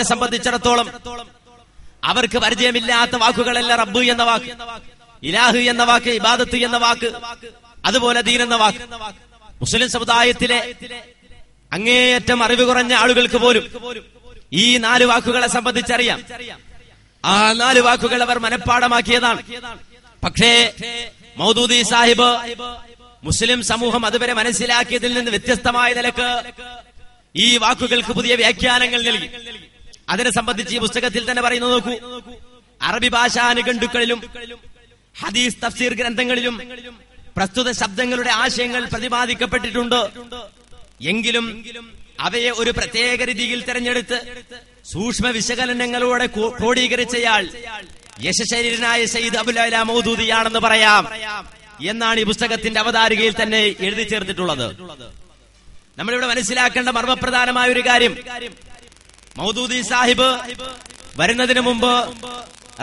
സമൂഹത്തെ സംബന്ധിച്ചിടത്തോളം അവർക്ക് പരിചയമില്ലാത്ത വാക്കുകളല്ല റബ്ബ് എന്ന വാക്ക്, ഇലാഹ് എന്ന വാക്ക്, ഇബാദത്ത് എന്ന വാക്ക്, അതുപോലെ ദീൻ എന്ന വാക്ക്. മുസ്ലിം സമുദായത്തിലെ അങ്ങേയറ്റം അറിവ് കുറഞ്ഞ ആളുകൾക്ക് പോലും ഈ 4 വാക്കുകളെ സംബന്ധിച്ചറിയാം. ആ 4 വാക്കുകൾ അവർ മനഃപ്പാടമാക്കിയതാണ്. പക്ഷേ മൗദൂദി സാഹിബ് മുസ്ലിം സമൂഹം അതുവരെ മനസ്സിലാക്കിയതിൽ നിന്ന് വ്യത്യസ്തമായ നിലക്ക് ഈ വാക്കുകൾക്ക് പുതിയ വ്യാഖ്യാനങ്ങൾ നൽകി. അതിനെ സംബന്ധിച്ച് ഈ പുസ്തകത്തിൽ തന്നെ പറയുന്നത് നോക്കൂ. അറബി ഭാഷാ നിഘണ്ടുക്കളിലും ഹദീസ് തഫ്സീർ ഗ്രന്ഥങ്ങളിലും പ്രസ്തുത ശബ്ദങ്ങളുടെ ആശയങ്ങൾ പ്രതിപാദിക്കപ്പെട്ടിട്ടുണ്ട്. എങ്കിലും അവയെ ഒരു പ്രത്യേക രീതിയിൽ തെരഞ്ഞെടുത്ത് സൂക്ഷ്മ വിശകലനങ്ങളോടെ ക്രോഡീകരിച്ചയാൾ യശശരീരനായ സയ്യിദ് അബുൽ അല മൗദൂദിയാണെന്ന് പറയാം എന്നാണ് ഈ പുസ്തകത്തിന്റെ അവതാരികയിൽ തന്നെ എഴുതി ചേർത്തിട്ടുള്ളത്. നമ്മളിവിടെ മനസ്സിലാക്കേണ്ട മർമ്മപ്രധാനമായ ഒരു കാര്യം, മൗദൂദി സാഹിബ് വരുന്നതിന് മുമ്പ്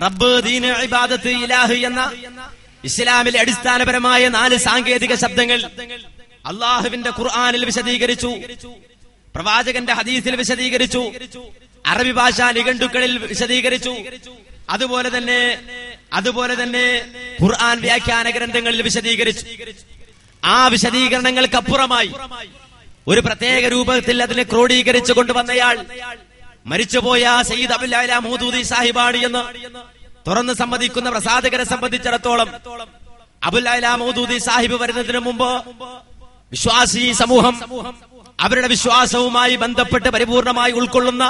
റബ്ബ്, ദീന്, ഇബാദത്ത്, ഇലാഹ് എന്ന ഇസ്ലാമിലെ അടിസ്ഥാനപരമായ 4 സാങ്കേതിക ശബ്ദങ്ങൾ അള്ളാഹുവിന്റെ ഖുർആനിൽ വിശദീകരിച്ചു, പ്രവാചകന്റെ ഹദീസിൽ വിശദീകരിച്ചു, അറബി ഭാഷാ നിഘണ്ടുക്കളിൽ വിശദീകരിച്ചു, അതുപോലെ തന്നെ ഖുർആൻ വ്യാഖ്യാന ഗ്രന്ഥങ്ങളിൽ വിശദീകരിച്ചു. ആ വിശദീകരണങ്ങൾക്കപ്പുറമായി ഒരു പ്രത്യേക രൂപത്തിൽ അതിനെ ക്രോഡീകരിച്ചു കൊണ്ടുവന്നയാൾ മരിച്ചുപോയ സയ്യിദ് അബുൽ അല മൗദൂദി സാഹിബാണ് എന്ന് തുറന്ന് സമ്മതിക്കുന്ന പ്രസാധകരെ സംബന്ധിച്ചിടത്തോളം അബുൽ അല മൗദൂദി സാഹിബ് വരുന്നതിന് മുമ്പ് വിശ്വാസി സമൂഹം അവരുടെ വിശ്വാസവുമായി ബന്ധപ്പെട്ട് പരിപൂർണമായി ഉൾക്കൊള്ളുന്ന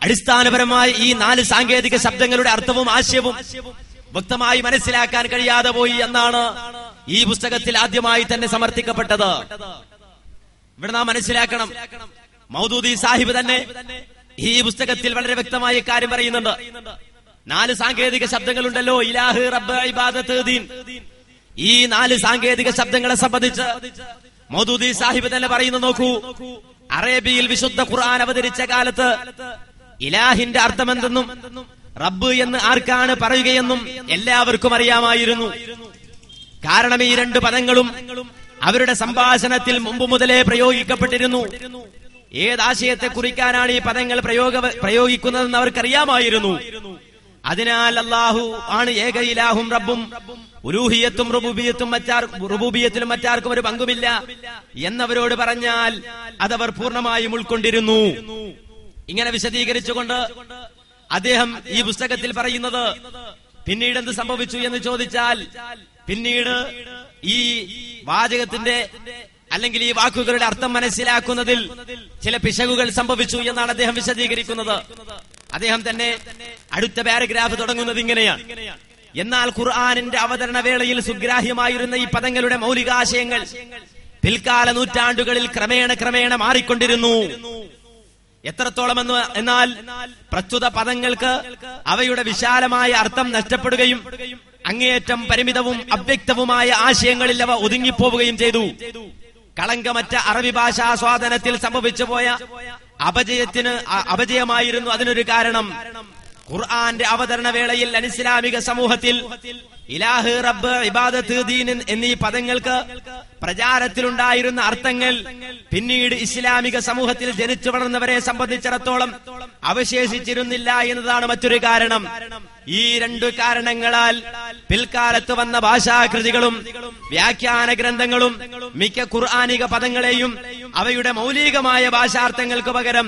അടിസ്ഥാനപരമായി ഈ 4 സാങ്കേതിക ശബ്ദങ്ങളുടെ അർത്ഥവും ആശയവും വ്യക്തമായി മനസ്സിലാക്കാൻ കഴിയാതെ പോയി എന്നാണ് ഈ പുസ്തകത്തിൽ ആദ്യമായി തന്നെ സമർത്ഥിക്കപ്പെട്ടത്. ഇവിടെ നാം മനസ്സിലാക്കണം, മൗദൂദി സാഹിബ് തന്നെ ഈ പുസ്തകത്തിൽ വളരെ വ്യക്തമായ കാര്യം പറയുന്നുണ്ട്. 4 സാങ്കേതിക ശബ്ദങ്ങളുണ്ടല്ലോ, ഇലാഹ്, റബ്ബ്, ഇബാദത്ത്, ദീൻ. ഈ 4 സാങ്കേതിക ശബ്ദങ്ങളെ സംബന്ധിച്ച് മൗദൂദി സാഹിബ് തന്നെ പറയുന്നു നോക്കൂ. അറേബ്യയിൽ വിശുദ്ധ ഖുർആൻ അവതരിച്ച കാലത്ത് ഇലാഹിന്റെ അർത്ഥമെന്തെന്നും റബ്ബ് എന്ന് ആർക്കാണ് പറയുകയെന്നും എല്ലാവർക്കും അറിയാമായിരുന്നു. കാരണം ഈ 2 പദങ്ങളും അവരുടെ സംഭാഷണത്തിൽ മുമ്പ് മുതലേ പ്രയോഗിക്കപ്പെട്ടിരുന്നു. ഏതാശയത്തെ കുറിക്കാനാണ് ഈ പദങ്ങൾ പ്രയോഗിക്കുന്നതെന്ന് അവർക്കറിയാമായിരുന്നു. അതിനാൽ അല്ലാഹു ആണ് ഏക ഇലാഹും റബ്ബും, ഉലൂഹിയത്തും റുബൂബിയത്തിലും മറ്റാർക്കും ഒരു പങ്കുമില്ല എന്നവരോട് പറഞ്ഞാൽ അതവർ പൂർണ്ണമായും ഉൾക്കൊണ്ടിരുന്നു. ഇങ്ങനെ വിശദീകരിച്ചുകൊണ്ട് അദ്ദേഹം ഈ പുസ്തകത്തിൽ പറയുന്നത് പിന്നീട് എന്ത് സംഭവിച്ചു എന്ന് ചോദിച്ചാൽ, പിന്നീട് ഈ വാചകത്തിന്റെ അല്ലെങ്കിൽ ഈ വാക്കുകളുടെ അർത്ഥം മനസ്സിലാക്കുന്നതിൽ ചില പിശകുകൾ സംഭവിച്ചു എന്നാണ് അദ്ദേഹം വിശദീകരിക്കുന്നത്. അദ്ദേഹം തന്നെ അടുത്ത പാരഗ്രാഫ് തുടങ്ങുന്നത് ഇങ്ങനെയാണ്: എന്നാൽ ഖുർആനിന്റെ അവതരണ വേളയിൽ സുഗ്രാഹ്യമായിരുന്ന ഈ പദങ്ങളുടെ മൗലികാശയങ്ങൾ പിൽക്കാല നൂറ്റാണ്ടുകളിൽ ക്രമേണ മാറിക്കൊണ്ടിരുന്നു. എത്രത്തോളം എന്നാൽ പ്രസ്തുത പദങ്ങൾക്ക് അവയുടെ വിശാലമായ അർത്ഥം നഷ്ടപ്പെടുകയും അങ്ങേയറ്റം പരിമിതവും അവ്യക്തവുമായ ആശയങ്ങളിൽ അവ ഒതുങ്ങിപ്പോവുകയും ചെയ്തു. കളങ്കമറ്റ അറബി ഭാഷാ സ്വാധീനത്തിൽ സംഭവിച്ചു പോയ അപജയമായിരുന്നു അതിനൊരു കാരണം. ഖുർആന്റെ അവതരണ വേളയിൽ അനിസ്ലാമിക സമൂഹത്തിൽ ഇലാഹ്, റബ്ബ്, ഇബാദത്ത്, ദീൻ എന്നീ പദങ്ങൾക്ക് പ്രചാരത്തിലുണ്ടായിരുന്ന അർത്ഥങ്ങൾ പിന്നീട് ഇസ്ലാമിക സമൂഹത്തിൽ ജനിച്ചു വളർന്നവരെ സംബന്ധിച്ചിടത്തോളം അവശേഷിച്ചിരുന്നില്ല എന്നതാണ് മറ്റൊരു കാരണം. ഈ 2 കാരണങ്ങളാൽ പിൽക്കാലത്ത് വന്ന ഭാഷാകൃതികളും വ്യാഖ്യാന ഗ്രന്ഥങ്ങളും മിക്ക ഖുർആനിക പദങ്ങളെയും അവയുടെ മൗലികമായ ഭാഷാർത്ഥങ്ങൾക്ക് പകരം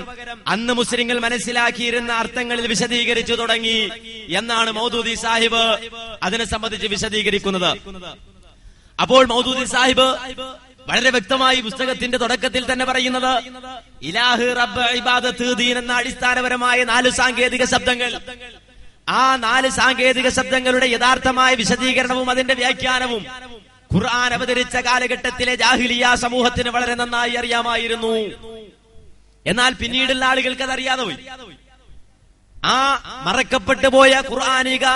അന്ന് മുസ്ലിങ്ങൾ മനസ്സിലാക്കിയിരുന്ന അർത്ഥങ്ങളിൽ വിശദീകരിച്ചു തുടങ്ങി എന്നാണ് മൗദൂദി സാഹിബ് അതിനെ സംബന്ധിച്ച് വിശദീകരിക്കുന്നത്. അപ്പോൾ മൗദൂദി സാഹിബ് വളരെ വ്യക്തമായി പുസ്തകത്തിന്റെ തുടക്കത്തിൽ തന്നെ പറയുന്നത് ഇലാഹ്, റബ്ബ്, ഇബാദത്ത്, ദീൻ എന്ന അടിസ്ഥാനപരമായ 4 സാങ്കേതിക ശബ്ദങ്ങൾ, ആ 4 സാങ്കേതിക ശബ്ദങ്ങളുടെ യഥാർത്ഥമായ വിശദീകരണവും അതിന്റെ വ്യാഖ്യാനവും ഖുർആൻ അവതരിച്ച കാലഘട്ടത്തിലെ ജാഹിലിയ സമൂഹത്തിന് വളരെ നന്നായി അറിയാമായിരുന്നു. എന്നാൽ പിന്നീടുള്ള ആളുകൾക്ക് അത് അറിയാതെ പോയി. ആ മറക്കപ്പെട്ടു പോയ ഖുർആനിക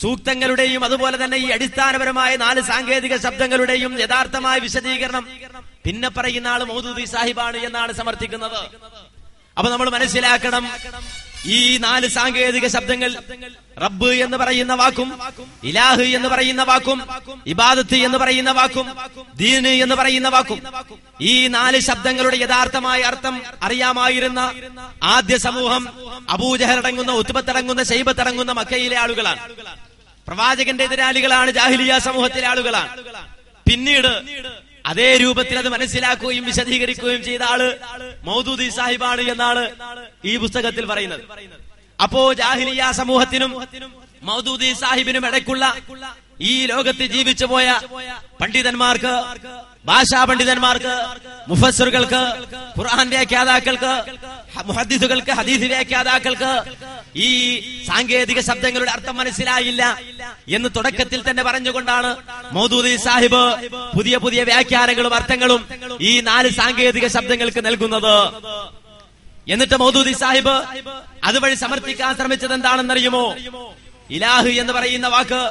സൂക്തങ്ങളുടെയും അതുപോലെ തന്നെ ഈ അടിസ്ഥാനപരമായ 4 സാങ്കേതിക ശബ്ദങ്ങളുടെയും യഥാർത്ഥമായ വിശദീകരണം പിന്നെ പറയുന്ന ആള് മൗദൂദി സാഹിബാണ് എന്നാണ് സമർത്ഥിക്കുന്നത്. അപ്പൊ നമ്മൾ മനസ്സിലാക്കണം, ഈ 4 സാങ്കേതിക ശബ്ദങ്ങൾ റബ്ബ് എന്ന് പറയുന്ന വാക്കും, ഇലാഹ് എന്ന് പറയുന്ന വാക്കും, ഇബാദത്ത് എന്ന് പറയുന്ന വാക്കും, ദീന് എന്ന് പറയുന്ന വാക്കും, ഈ 4 ശബ്ദങ്ങളുടെ യഥാർത്ഥമായ അർത്ഥം അറിയാമായിരുന്ന ആദ്യ സമൂഹം അബൂജഹൽ അടങ്ങുന്ന, ഉത്ബത്ത് അടങ്ങുന്ന, ശൈബത്ത് അടങ്ങുന്ന മക്കയിലെ ആളുകളാണ്. പ്രവാചകന്റെ എതിരാളികളാണ്, ജാഹിലിയ സമൂഹത്തിലെ ആളുകളാണ്. പിന്നീട് അതേ രൂപത്തിൽ അത് മനസ്സിലാക്കുകയും വിശദീകരിക്കുകയും ചെയ്ത ആള് മൗദൂദി സാഹിബാണ് എന്നാണ് ഈ പുസ്തകത്തിൽ പറയുന്നത്. അപ്പോ ജാഹിലിയ സമൂഹത്തിനും മൗദൂദി സാഹിബിനും ഇടയ്ക്കുള്ള ഈ ലോകത്ത് ജീവിച്ചു പോയ പണ്ഡിതന്മാർക്ക്, ഭാഷാ പണ്ഡിതന്മാർക്ക്, മുഫസ്സിറുകൾക്ക്, ഖുർആൻ വ്യാഖ്യാതാക്കൾക്ക്, മുഹദ്ദിസുകൾക്ക്, ഹദീസ് വ്യാഖ്യാതാക്കൾക്ക് ഈ സാങ്കേതിക ശബ്ദങ്ങളുടെ അർത്ഥം മനസ്സിലായില്ല എന്ന് തുടക്കത്തിൽ തന്നെ പറഞ്ഞുകൊണ്ടാണ് മൗദൂദി സാഹിബ് പുതിയ പുതിയ വ്യാഖ്യാനങ്ങളും അർത്ഥങ്ങളും ഈ 4 സാങ്കേതിക ശബ്ദങ്ങൾക്ക് നൽകുന്നത്. എന്നിട്ട് മൗദൂദി സാഹിബ് അതുവഴി സമർത്ഥിക്കാൻ ശ്രമിച്ചത് എന്താണെന്നറിയുമോ? ഇലാഹ് എന്ന് പറയുന്ന വാക്ക്,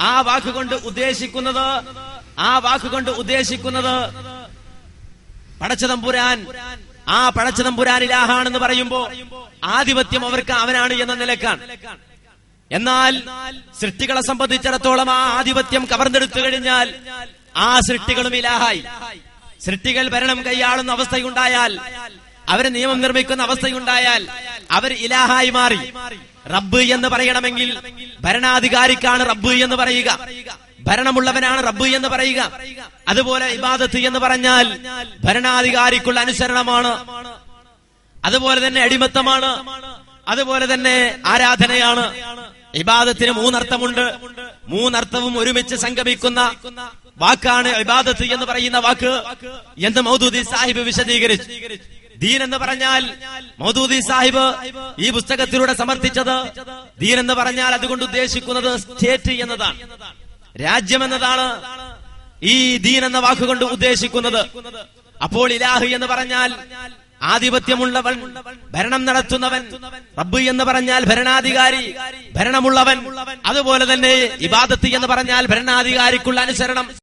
ആ വാക്കുകൊണ്ട് ഉദ്ദേശിക്കുന്നത് പടച്ചതമ്പുരാൻ. ആ പടച്ചതമ്പുരാൻ ഇലാഹാണെന്ന് പറയുമ്പോ ആധിപത്യം അവനാണ് എന്ന നിലക്കാണ്. എന്നാൽ സൃഷ്ടികളെ സംബന്ധിച്ചിടത്തോളം ആ ആധിപത്യം കവർന്നെടുത്തു കഴിഞ്ഞാൽ ആ സൃഷ്ടികളും ഇലാഹായി. സൃഷ്ടികൾ ഭരണം കൈയാളുന്ന അവസ്ഥയുണ്ടായാൽ, അവര് നിയമം നിർമ്മിക്കുന്ന അവസ്ഥയുണ്ടായാൽ അവർ ഇലാഹായി മാറി. റബ്ബ് എന്ന് പറയണമെങ്കിൽ ഭരണാധികാരിക്കാണ് റബ്ബ് എന്ന് പറയുക, ഭരണമുള്ളവനാണ് റബ്ബ് എന്ന് പറയുക. അതുപോലെ ഇബാദത്ത് എന്ന് പറഞ്ഞാൽ ഭരണാധികാരിക്കുള്ള അനുസരണമാണ്, അതുപോലെ തന്നെ അടിമത്തമാണ്, അതുപോലെ തന്നെ ആരാധനയാണ്. ഇബാദത്തിന് 3 അർത്ഥമുണ്ട്. 3 അർത്ഥവും ഒരുമിച്ച് സംഗമിക്കുന്ന വാക്കാണ് ഇബാദത്ത് എന്ന് പറയുന്ന വാക്ക് എന്ന് മൗദൂദി സാഹിബ് വിശദീകരിച്ചു. ദീൻ എന്ന് പറഞ്ഞാൽ മൗദൂദി സാഹിബ് ഈ പുസ്തകത്തിലൂടെ സമർത്ഥിച്ചത്, ദീൻ എന്ന് പറഞ്ഞാൽ അതുകൊണ്ട് ഉദ്ദേശിക്കുന്നത് സ്റ്റേറ്റ് എന്നതാണ്, രാജ്യം എന്നതാണ് ഈ ദീൻ എന്ന വാക്കുകൊണ്ട് ഉദ്ദേശിക്കുന്നത്. അപ്പോൾ ഇലാഹ് എന്ന് പറഞ്ഞാൽ ആധിപത്യമുള്ളവൻ, ഭരണം നടത്തുന്നവൻ. റബ്ബ് എന്ന് പറഞ്ഞാൽ ഭരണാധികാരി, ഭരണമുള്ളവൻ. അതുപോലെ തന്നെ ഇബാദത്ത് എന്ന് പറഞ്ഞാൽ ഭരണാധികാരിക്കുള്ള അനുസരണം.